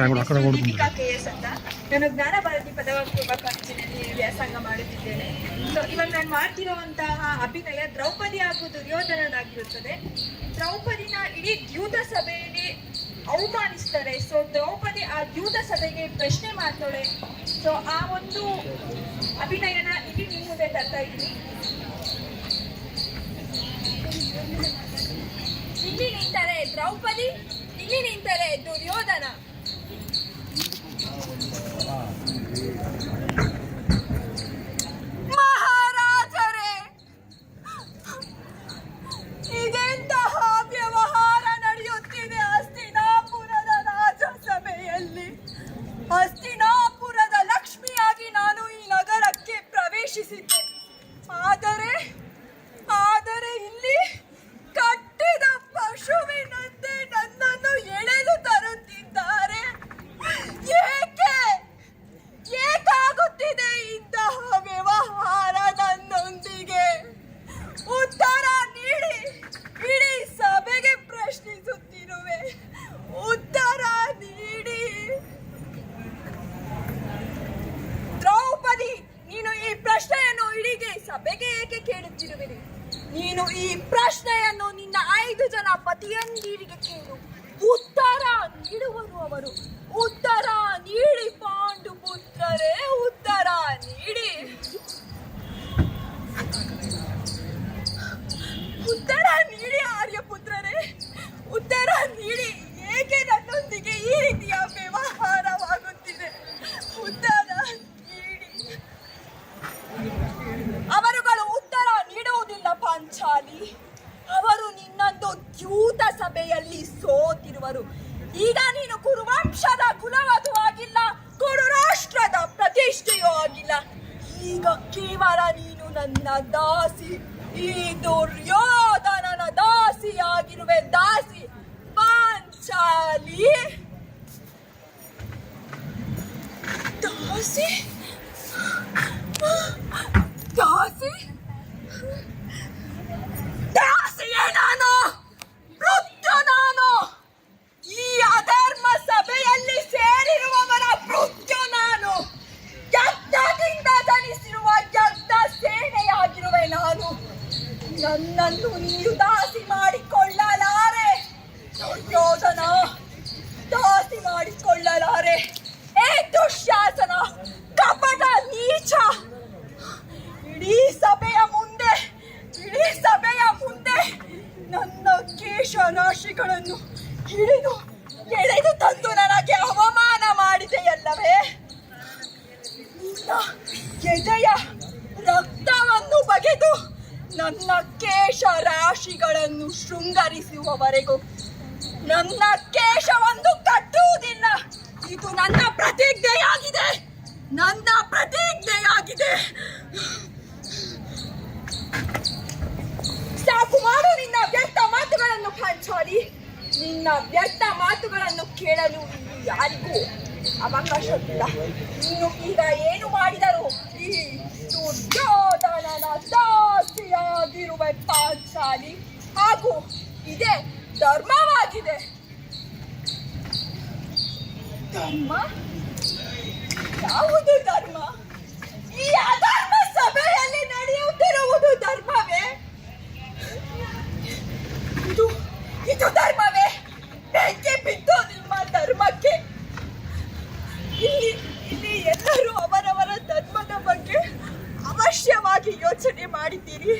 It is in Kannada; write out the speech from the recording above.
ದೀಪಿಕಾ KS ಅಂತ. ನಾನು ಜ್ಞಾನ ಭಾರತಿ ಪದವಿಪೂರ್ವ ಕಾಲೇಜಿನಲ್ಲಿ ವ್ಯಾಸಂಗ ಮಾಡುತ್ತಿದ್ದೇನೆ. ಇವಾಗ ನಾನು ಮಾಡ್ತಿರುವಂತಹ ಅಭಿನಯ ದ್ರೌಪದಿ ಹಾಗೂ ದುರ್ಯೋಧನನಾಗಿರುತ್ತದೆ. ದ್ರೌಪದಿನ ಇಡೀ ದ್ಯೂತ ಸಭೆಯಲ್ಲಿ ಅವಮಾನಿಸ್ತಾರೆ. ಸೊ ದ್ರೌಪದಿ ಆ ದ್ಯೂತ ಸಭೆಗೆ ಪ್ರಶ್ನೆ ಮಾಡ್ತಾಳೆ. ಸೊ ಆ ಒಂದು ಅಭಿನಯನ ಇಲ್ಲಿ ನಿಮ್ಮ ಮುಂದೆ ತರ್ತಾ ಇದ್ದೀನಿ. ಇಲ್ಲಿ ನಿಂತರೆ ದ್ರೌಪದಿ, ಇಲ್ಲಿ ನಿಂತರೆ ದುರ್ಯೋಧನ. ಮಹಾರಾಜರೇ, ಇದೆಂತಹ ವ್ಯವಹಾರ ನಡೆಯುತ್ತಿದೆ ಹಸ್ತಿನಾಪುರದ ರಾಜಸಭೆಯಲ್ಲಿ. ಹಸ್ತಿನಾಪುರದ ಲಕ್ಷ್ಮಿಯಾಗಿ ನಾನು ಈ ನಗರಕ್ಕೆ ಪ್ರವೇಶಿಸಿದ್ದೆ. ಆದರೆ ಇಲ್ಲಿ ಕಟ್ಟಿದ ಪಶುವಿನಂತೆ ನನ್ನನ್ನು ಎಳೆದು ತರುತ್ತಿದ್ದಾರೆ. ಏಕಾಗುತ್ತಿದೆ ಇಂತಹ ವ್ಯವಹಾರ ನನ್ನೊಂದಿಗೆ? ಉತ್ತರ ನೀಡಿ. ಇಡೀ ಸಭೆಗೆ ಪ್ರಶ್ನಿಸುತ್ತಿರುವೆ, ಉತ್ತರ ನೀಡಿ. ದ್ರೌಪದಿ, ನೀನು ಈ ಪ್ರಶ್ನೆಯನ್ನು ಇಡೀ ಸಭೆಗೆ ಏಕೆ ಕೇಳುತ್ತಿರುವಿರಿ? ನೀನು ಈ ಪ್ರಶ್ನೆಯನ್ನು ನಿನ್ನ 5 ಜನ ಪತಿಯಂದಿರಿಗೆ ಕೇಳು. ಉತ್ತರ ನೀಡುವರು ಅವರು. ಉತ್ತರ ನೀಡಿ ಪಾಂಡು ಪುತ್ರರೇ, ಉತ್ತರ ನೀಡಿ. ಉತ್ತರ ನೀಡಿ ಆರ್ಯಪುತ್ರರೇ, ಉತ್ತರ ನೀಡಿ. ಏಕೆ ನನ್ನೊಂದಿಗೆ ಈ ರೀತಿಯ ವ್ಯವಹಾರವಾಗುತ್ತಿದೆ? ಉತ್ತರ ನೀಡಿ. ಅವರುಗಳು ಉತ್ತರ ನೀಡುವುದಿಲ್ಲ ಪಾಂಚಾಲಿ. ಅವರು ನಿನ್ನೊಂದು ದ್ಯೂತ ಸಭೆಯಲ್ಲಿ ಸೋತಿರುವರು. ಈಗ ನೀನು ಕುರುವಂಶದ ಕುಲವಧುವಾಗಿಲ್ಲ, ಕುರು ರಾಷ್ಟ್ರದ ಪ್ರತಿಷ್ಠೆಯೂ ಆಗಿಲ್ಲ. ಈಗ ಕೇವಲ ನೀನು ನನ್ನ ದಾಸಿ, ಈ ದುರ್ಯೋಧನನ ದಾಸಿಯಾಗಿರುವೆ. ದಾಸಿ ಪಾಂಚಾಲಿ. ದಾಸಿ ದಾಸಿ ದಾಸಿಯೇ ನಾನು, ಮೃತ್ಯು ನಾನು. ಈ ಅಧರ್ಮ ಸಭೆಯಲ್ಲಿ ಸೇರಿರುವವರ ಮೃತ್ಯು ನಾನು. ಯಜ್ಞದಿಂದ ಜನಿಸಿರುವ ಯಜ್ಞ ಸೇನೆಯಾಗಿರುವೆ ನಾನು. ನನ್ನನ್ನು ನೀನು ದಾಸಿ ಮಾಡಿಕೊಳ್ಳಲಾರೆ ದುರ್ಯೋಧನ, ದಾಸಿ ಮಾಡಿಕೊಳ್ಳಲಾರೆ. ಏ ದುಶ್ಯಾಸನ, ಕಪಟ ನೀಚ, ಇಡೀ ಸಭೆಯ ಮುಂದೆ ನನ್ನ ಕೇಶ ರಾಶಿಗಳನ್ನು ಎಳೆದು ತಂದು ನನಗೆ ಅವಮಾನ ಮಾಡಿದೆಯಲ್ಲವೇ? ಎದೆಯ ರಕ್ತವನ್ನು ಬಗೆದು ನನ್ನ ಕೇಶ ರಾಶಿಗಳನ್ನು ಶೃಂಗರಿಸುವವರೆಗೂ ನನ್ನ ಕೇಶವನ್ನು ಕಟ್ಟುವುದಿಲ್ಲ. ಇದು ನನ್ನ ಪ್ರತಿಜ್ಞೆಯಾಗಿದೆ, ನನ್ನ ಪ್ರತಿಜ್ಞೆಯಾಗಿದೆ. ಸಾಕು ಮಾಡು ನಿನ್ನ ವ್ಯರ್ಥ ಮಾತುಗಳನ್ನು ಪಾಂಚಾಲಿ. ನಿನ್ನ ವ್ಯರ್ಥ ಮಾತುಗಳನ್ನು ಕೇಳಲು ಯಾರಿಗೂ ಅವಕಾಶವಿಲ್ಲ. ನೀನು ಈಗ ಏನು ಮಾಡಿದರೂ ಈ ದುರ್ಯೋಧನನ ದಾಸಿಯಾಗಿರುವ ಪಾಂಚಾಲಿ, ಹಾಗೂ ಇದೇ ಧರ್ಮವಾಗಿದೆ. ಧರ್ಮ? ಯಾವುದು ಧರ್ಮ? ಈ ಅಧರ್ಮ ಸಭೆಯಲ್ಲಿ ನಡೆಯುತ್ತಿರುವುದು ಧರ್ಮವೇ? ಇದು ಧರ್ಮವೇ? ಬೆಂಕಿ ಬಿದ್ದು ನಿಮ್ಮ ಧರ್ಮಕ್ಕೆ. ಇಲ್ಲಿ ಎಲ್ಲರೂ ಅವರವರ ಧರ್ಮದ ಬಗ್ಗೆ ಅವಶ್ಯವಾಗಿ ಯೋಚನೆ ಮಾಡಿದ್ದೀರಿ.